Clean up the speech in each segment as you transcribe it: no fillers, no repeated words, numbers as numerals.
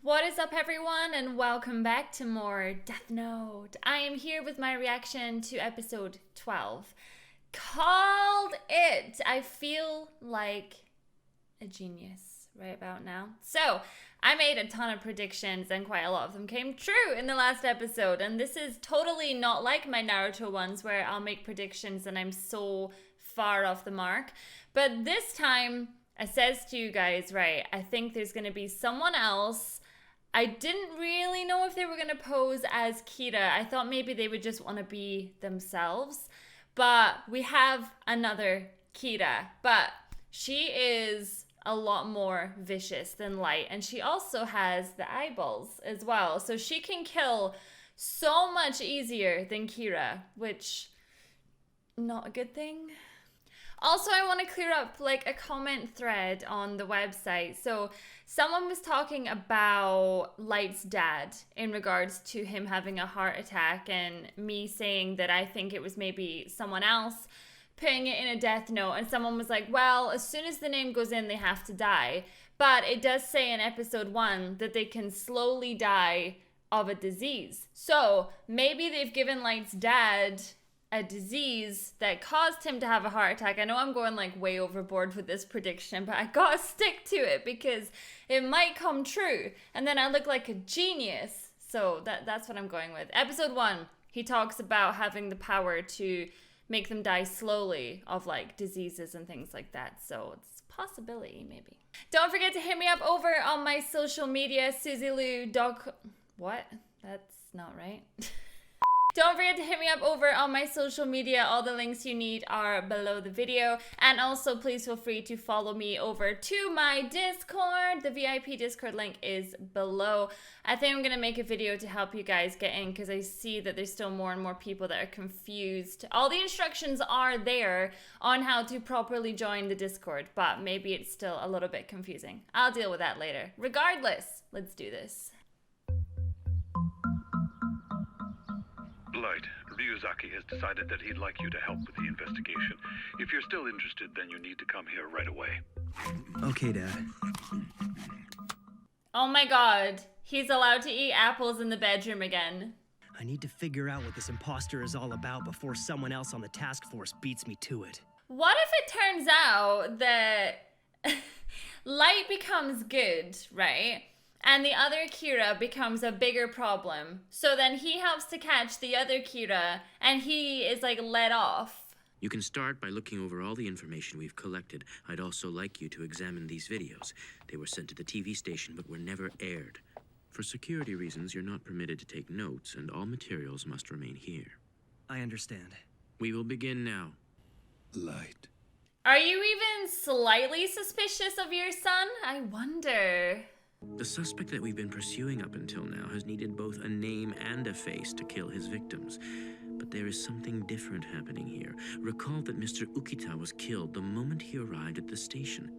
What is up, everyone, and welcome back to more Death Note. I am here with my reaction to episode 12. Called it! I feel like a genius right about now. So, I made a ton of predictions and quite a lot of them came true in the last episode. And this is totally not like my Naruto ones where I'll make predictions and I'm so far off the mark. But this time, I says to you guys, right, I think there's going to be someone else. I didn't really know if they were going to pose as Kira. I thought maybe they would just want to be themselves. But we have another Kira. But she is a lot more vicious than Light. And she also has the eyeballs as well. So she can kill so much easier than Kira, which, not a good thing. Also, I want to clear up like a comment thread on the website. So someone was talking about Light's dad in regards to him having a heart attack and me saying that I think it was maybe someone else putting it in a death note. And someone was like, well, as soon as the name goes in, they have to die. But it does say in episode 1 that they can slowly die of a disease. So maybe they've given Light's dad a disease that caused him to have a heart attack. I know I'm going like way overboard with this prediction, but I gotta stick to it because it might come true and then I look like a genius. So that's what I'm going with. Episode 1, he talks about having the power to make them die slowly of like diseases and things like that. So it's a possibility maybe. Don't forget to hit me up over on my social media, Suzy Lu. What? That's not right. Don't forget to hit me up over on my social media. All the links you need are below the video. And also, please feel free to follow me over to my Discord. The VIP Discord link is below. I think I'm going to make a video to help you guys get in because I see that there's still more and more people that are confused. All the instructions are there on how to properly join the Discord, but maybe it's still a little bit confusing. I'll deal with that later. Regardless, let's do this. Light, Ryuzaki has decided that he'd like you to help with the investigation. If you're still interested, then you need to come here right away. Okay, Dad. Oh my god, he's allowed to eat apples in the bedroom again. I need to figure out what this imposter is all about before someone else on the task force beats me to it. What if it turns out that Light becomes good, right? And the other Kira becomes a bigger problem. So then he helps to catch the other Kira and he is like let off. You can start by looking over all the information we've collected. I'd also like you to examine these videos. They were sent to the TV station but were never aired. For security reasons, you're not permitted to take notes and all materials must remain here. I understand. We will begin now. Light. Are you even slightly suspicious of your son? I wonder. The suspect that we've been pursuing up until now has needed both a name and a face to kill his victims. But there is something different happening here. Recall that Mr. Ukita was killed the moment he arrived at the station.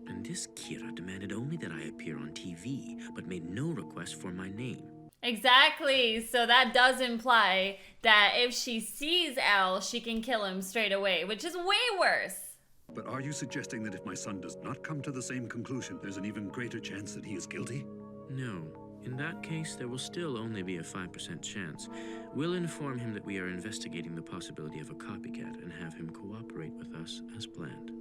And this Kira demanded only that I appear on TV, but made no request for my name. Exactly. So that does imply that if she sees L, she can kill him straight away, which is way worse. But are you suggesting that if my son does not come to the same conclusion, there's an even greater chance that he is guilty? No. In that case, there will still only be a 5% chance. We'll inform him that we are investigating the possibility of a copycat and have him cooperate with us as planned.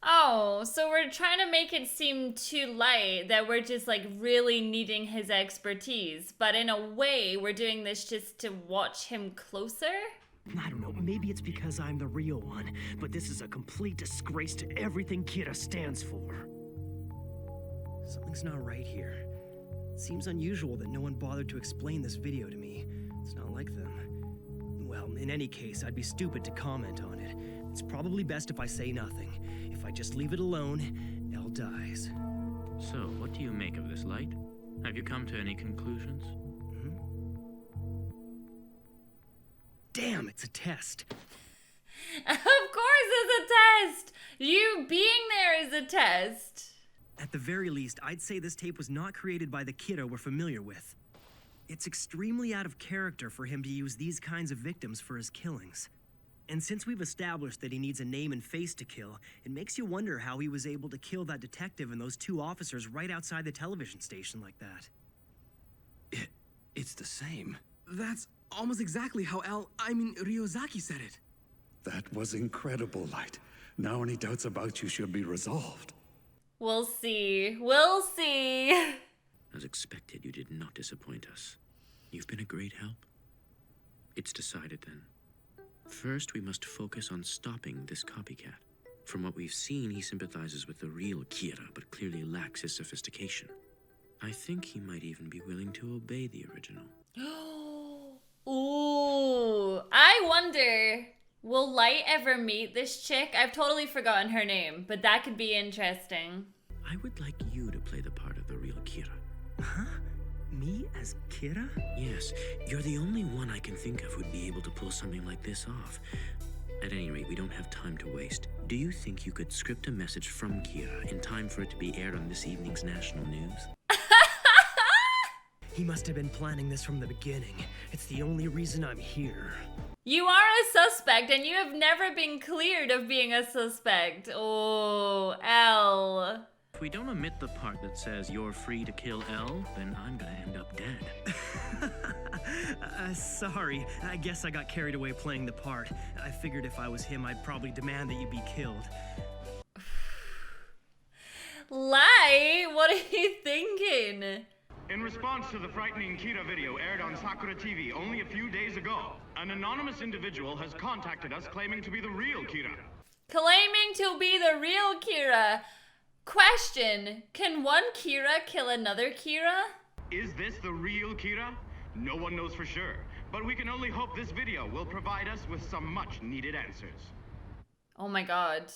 Oh, so we're trying to make it seem too light that we're just like really needing his expertise. But in a way, we're doing this just to watch him closer? I don't know, maybe it's because I'm the real one, but this is a complete disgrace to everything Kira stands for. Something's not right here. It seems unusual that no one bothered to explain this video to me. It's not like them. Well, in any case, I'd be stupid to comment on it. It's probably best if I say nothing. If I just leave it alone, Elle dies. So, what do you make of this, Light? Have you come to any conclusions? Damn, it's a test. Of course it's a test! You being there is a test. At the very least, I'd say this tape was not created by the Kira we're familiar with. It's extremely out of character for him to use these kinds of victims for his killings. And since we've established that he needs a name and face to kill, it makes you wonder how he was able to kill that detective and those 2 officers right outside the television station like that. It's the same. That's almost exactly how Ryozaki said it. That was incredible, Light. Now any doubts about you should be resolved. We'll see. We'll see. As expected, you did not disappoint us. You've been a great help. It's decided then. First, we must focus on stopping this copycat. From what we've seen, he sympathizes with the real Kira, but clearly lacks his sophistication. I think he might even be willing to obey the original. Ooh, I wonder, will Light ever meet this chick? I've totally forgotten her name, but that could be interesting. I would like you to play the part of the real Kira. Huh? Me as Kira? Yes, you're the only one I can think of who'd be able to pull something like this off. At any rate, we don't have time to waste. Do you think you could script a message from Kira in time for it to be aired on this evening's national news? He must have been planning this from the beginning. It's the only reason I'm here. You are a suspect, and you have never been cleared of being a suspect. Oh, L. If we don't omit the part that says you're free to kill L, then I'm gonna end up dead. Sorry. I guess I got carried away playing the part. I figured if I was him, I'd probably demand that you be killed. Light, what are you thinking? In response to the frightening Kira video aired on Sakura TV only a few days ago, an anonymous individual has contacted us claiming to be the real Kira. Claiming to be the real Kira. Question, can one Kira kill another Kira? Is this the real Kira? No one knows for sure, but we can only hope this video will provide us with some much needed answers. Oh my god.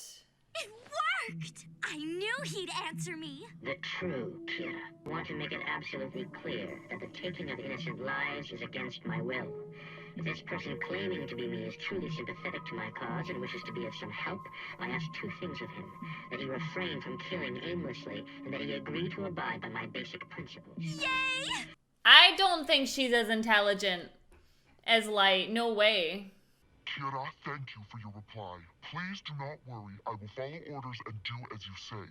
It worked! I knew he'd answer me! The true Kira. I want to make it absolutely clear that the taking of innocent lives is against my will. If this person claiming to be me is truly sympathetic to my cause and wishes to be of some help, I ask 2 things of him. That he refrain from killing aimlessly, and that he agree to abide by my basic principles. Yay! I don't think she's as intelligent as Light. No way. Kira, thank you for your reply. Please do not worry. I will follow orders and do as you say.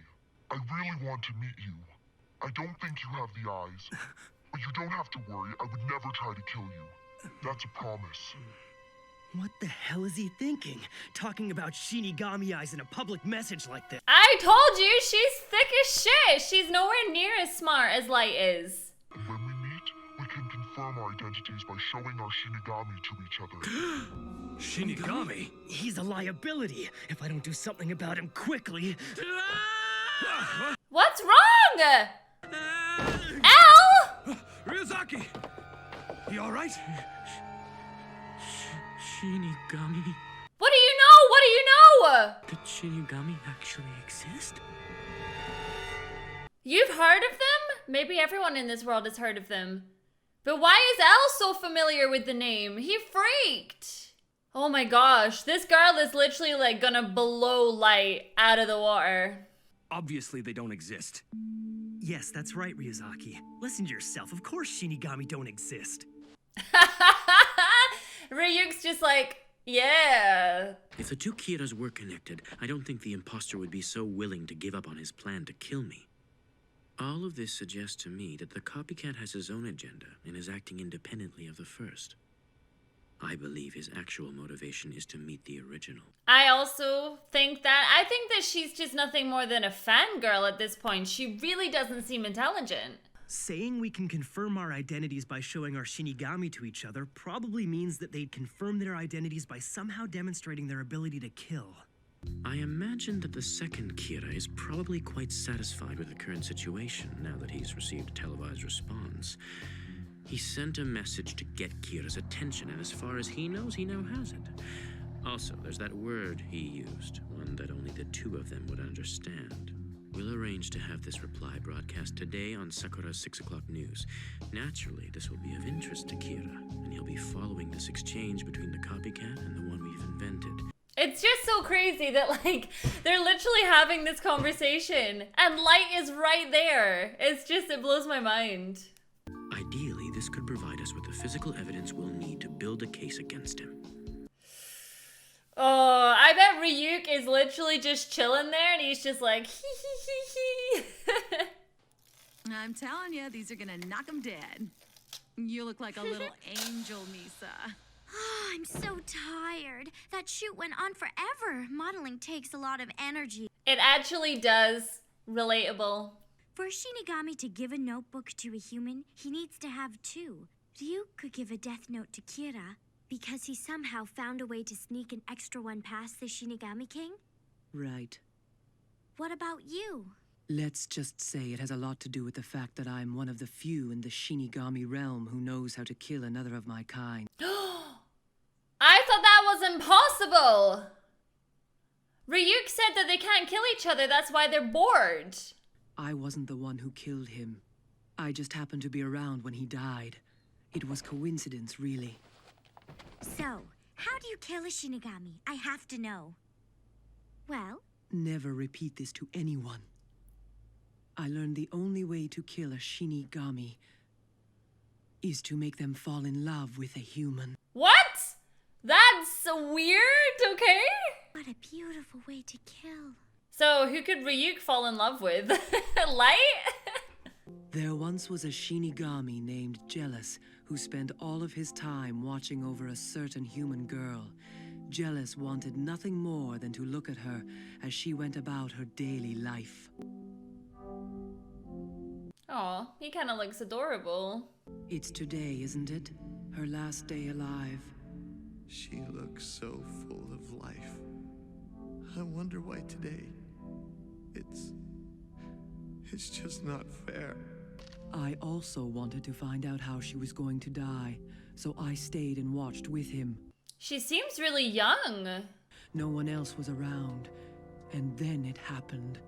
I really want to meet you. I don't think you have the eyes. But you don't have to worry. I would never try to kill you. That's a promise. What the hell is he thinking? Talking about Shinigami eyes in a public message like this. I told you, she's thick as shit. She's nowhere near as smart as Light is. When we meet, we can confirm our identities by showing our Shinigami to each other. Shinigami? He's a liability. If I don't do something about him quickly... What's wrong? L? Ryozaki! You alright? Shinigami? What do you know? What do you know? Did Shinigami actually exist? You've heard of them? Maybe everyone in this world has heard of them. But why is L so familiar with the name? He freaked. Oh my gosh, this girl is literally like gonna blow Light out of the water. Obviously they don't exist. Yes, that's right, Ryozaki. Listen to yourself. Of course Shinigami don't exist. Ryuk's just like, yeah. If the 2 Kiras were connected, I don't think the imposter would be so willing to give up on his plan to kill me. All of this suggests to me that the copycat has his own agenda and is acting independently of the first. I believe his actual motivation is to meet the original. I also think that. I think that she's just nothing more than a fangirl at this point. She really doesn't seem intelligent. Saying we can confirm our identities by showing our Shinigami to each other probably means that they'd confirm their identities by somehow demonstrating their ability to kill. I imagine that the second Kira is probably quite satisfied with the current situation now that he's received a televised response. He sent a message to get Kira's attention, and as far as he knows, he now has it. Also, there's that word he used, one that only the 2 of them would understand. We'll arrange to have this reply broadcast today on Sakura's 6 o'clock news. Naturally, this will be of interest to Kira, and he'll be following this exchange between the copycat and the one we've invented. It's just so crazy that, like, they're literally having this conversation, and Light is right there. It's just, it blows my mind. Ideally, this could provide us with the physical evidence we'll need to build a case against him. Oh, I bet Ryuk is literally just chilling there and he's just like, hee hee hee hee. I'm telling you, these are gonna knock him dead. You look like a little angel, Misa. Oh, I'm so tired. That shoot went on forever. Modeling takes a lot of energy. It actually does. Relatable. For a Shinigami to give a notebook to a human, he needs to have two. Ryuk could give a death note to Kira because he somehow found a way to sneak an extra one past the Shinigami King. Right. What about you? Let's just say it has a lot to do with the fact that I'm one of the few in the Shinigami realm who knows how to kill another of my kind. I thought that was impossible. Ryuk said that they can't kill each other, that's why they're bored. I wasn't the one who killed him. I just happened to be around when he died. It was coincidence, really. So, how do you kill a Shinigami? I have to know. Well? Never repeat this to anyone. I learned the only way to kill a Shinigami is to make them fall in love with a human. What? That's weird, okay? What a beautiful way to kill. So, who could Ryuk fall in love with? Light? There once was a Shinigami named Jealous who spent all of his time watching over a certain human girl. Jealous wanted nothing more than to look at her as she went about her daily life. Oh, he kind of looks adorable. It's today, isn't it? Her last day alive. She looks so full of life. I wonder why today. It's just not fair. I also wanted to find out how she was going to die, so I stayed and watched with him. She seems really young. No one else was around, and then it happened.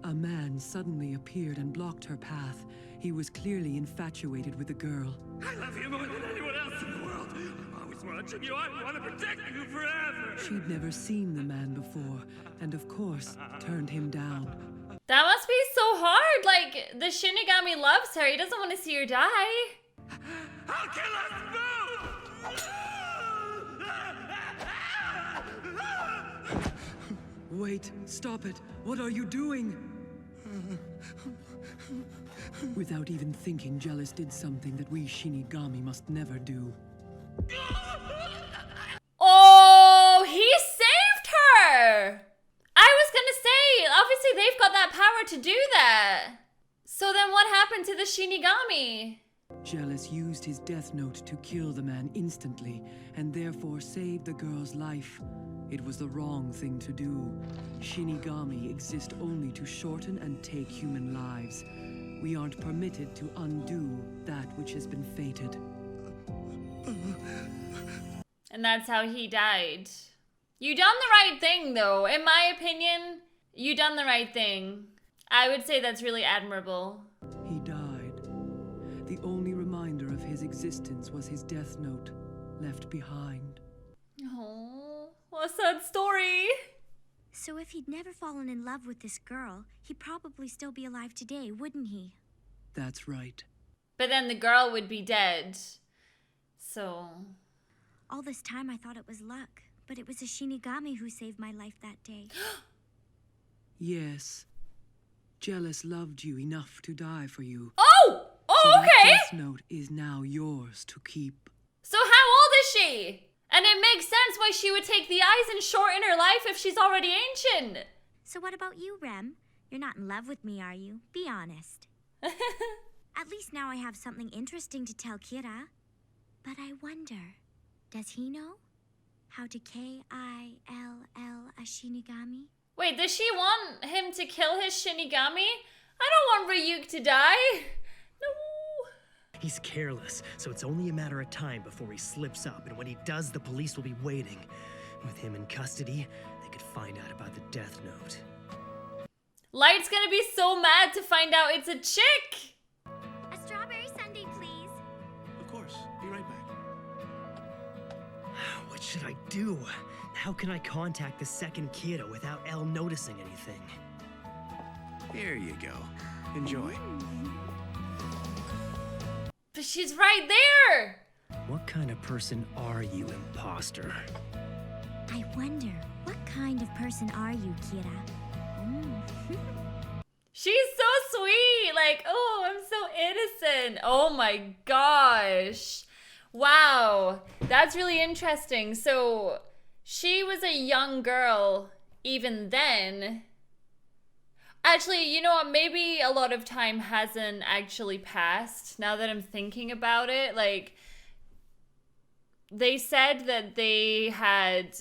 A man suddenly appeared and blocked her path. He was clearly infatuated with the girl. I love you more than anyone else in the world. I'm always watching you. I want to protect you forever. She'd never seen the man before, and of course, turned him down. That must be so hard. Like, the Shinigami loves her. He doesn't want to see her die. I'll kill us both! Wait, stop it. What are you doing? Without even thinking, Jealous did something that we Shinigami must never do. Oh, he saved her! I was gonna say, obviously they've got that power to do that. So then what happened to the Shinigami? Jealous used his death note to kill the man instantly, and therefore saved the girl's life. It was the wrong thing to do. Shinigami exist only to shorten and take human lives. We aren't permitted to undo that which has been fated. And that's how he died. You done the right thing, though. In my opinion, you done the right thing. I would say that's really admirable. He died. The only reminder of his existence was his death note, left behind. Oh, what a sad story. So if he'd never fallen in love with this girl, he'd probably still be alive today, wouldn't he? That's right. But then the girl would be dead. So... All this time I thought it was luck, but it was a Shinigami who saved my life that day. Yes. Jealous loved you enough to die for you. Oh! Oh, so okay! That death note is now yours to keep. So how old is she? And it makes sense why she would take the eyes and shorten her life if she's already ancient. So what about you, Rem? You're not in love with me, are you? Be honest. At least now I have something interesting to tell Kira. But I wonder, does he know how to kill a Shinigami? Wait, does she want him to kill his Shinigami? I don't want Ryuk to die. No. He's careless, so it's only a matter of time before he slips up, and when he does, the police will be waiting. With him in custody, they could find out about the death note. Light's gonna be so mad to find out it's a chick! A strawberry sundae, please. Of course. Be right back. What should I do? How can I contact the second kiddo without Elle noticing anything? Here you go. Enjoy. But she's right there! What kind of person are you, imposter? I wonder, what kind of person are you, Kira? She's so sweet. Like, oh, I'm so innocent. Oh my gosh. Wow. That's really interesting. So she was a young girl even then. Actually, you know what? Maybe a lot of time hasn't actually passed now that I'm thinking about it. Like, they said that they had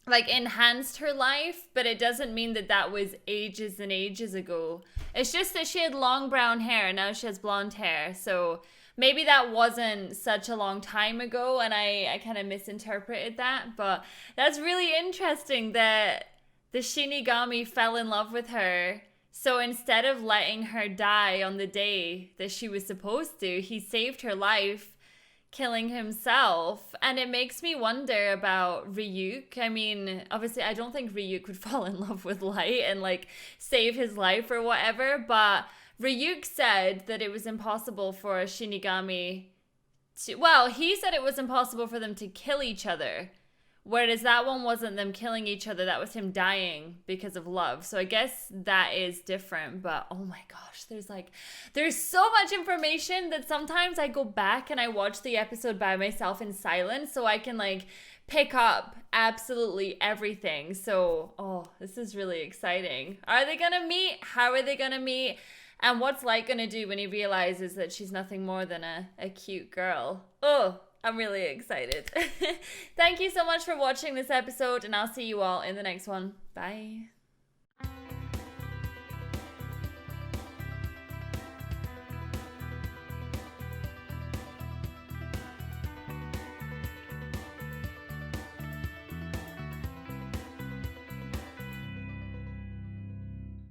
like enhanced her life, but it doesn't mean that that was ages and ages ago. It's just that she had long brown hair and now she has blonde hair. So maybe that wasn't such a long time ago and I kind of misinterpreted that. But that's really interesting that the Shinigami fell in love with her. So instead of letting her die on the day that she was supposed to, he saved her life, killing himself. And it makes me wonder about Ryuk. I mean, obviously I don't think Ryuk would fall in love with Light and like save his life or whatever, but Ryuk said that it was impossible for a Shinigami to, well, he said it was impossible for them to kill each other, whereas that one wasn't them killing each other, that was him dying because of love. So I guess that is different, but oh my gosh, there's so much information that sometimes I go back and I watch the episode by myself in silence so I can like pick up absolutely everything. So, oh, this is really exciting. Are they gonna meet? How are they gonna meet? And what's Light gonna do when he realizes that she's nothing more than a cute girl? Oh, I'm really excited. Thank you so much for watching this episode, and I'll see you all in the next one. Bye.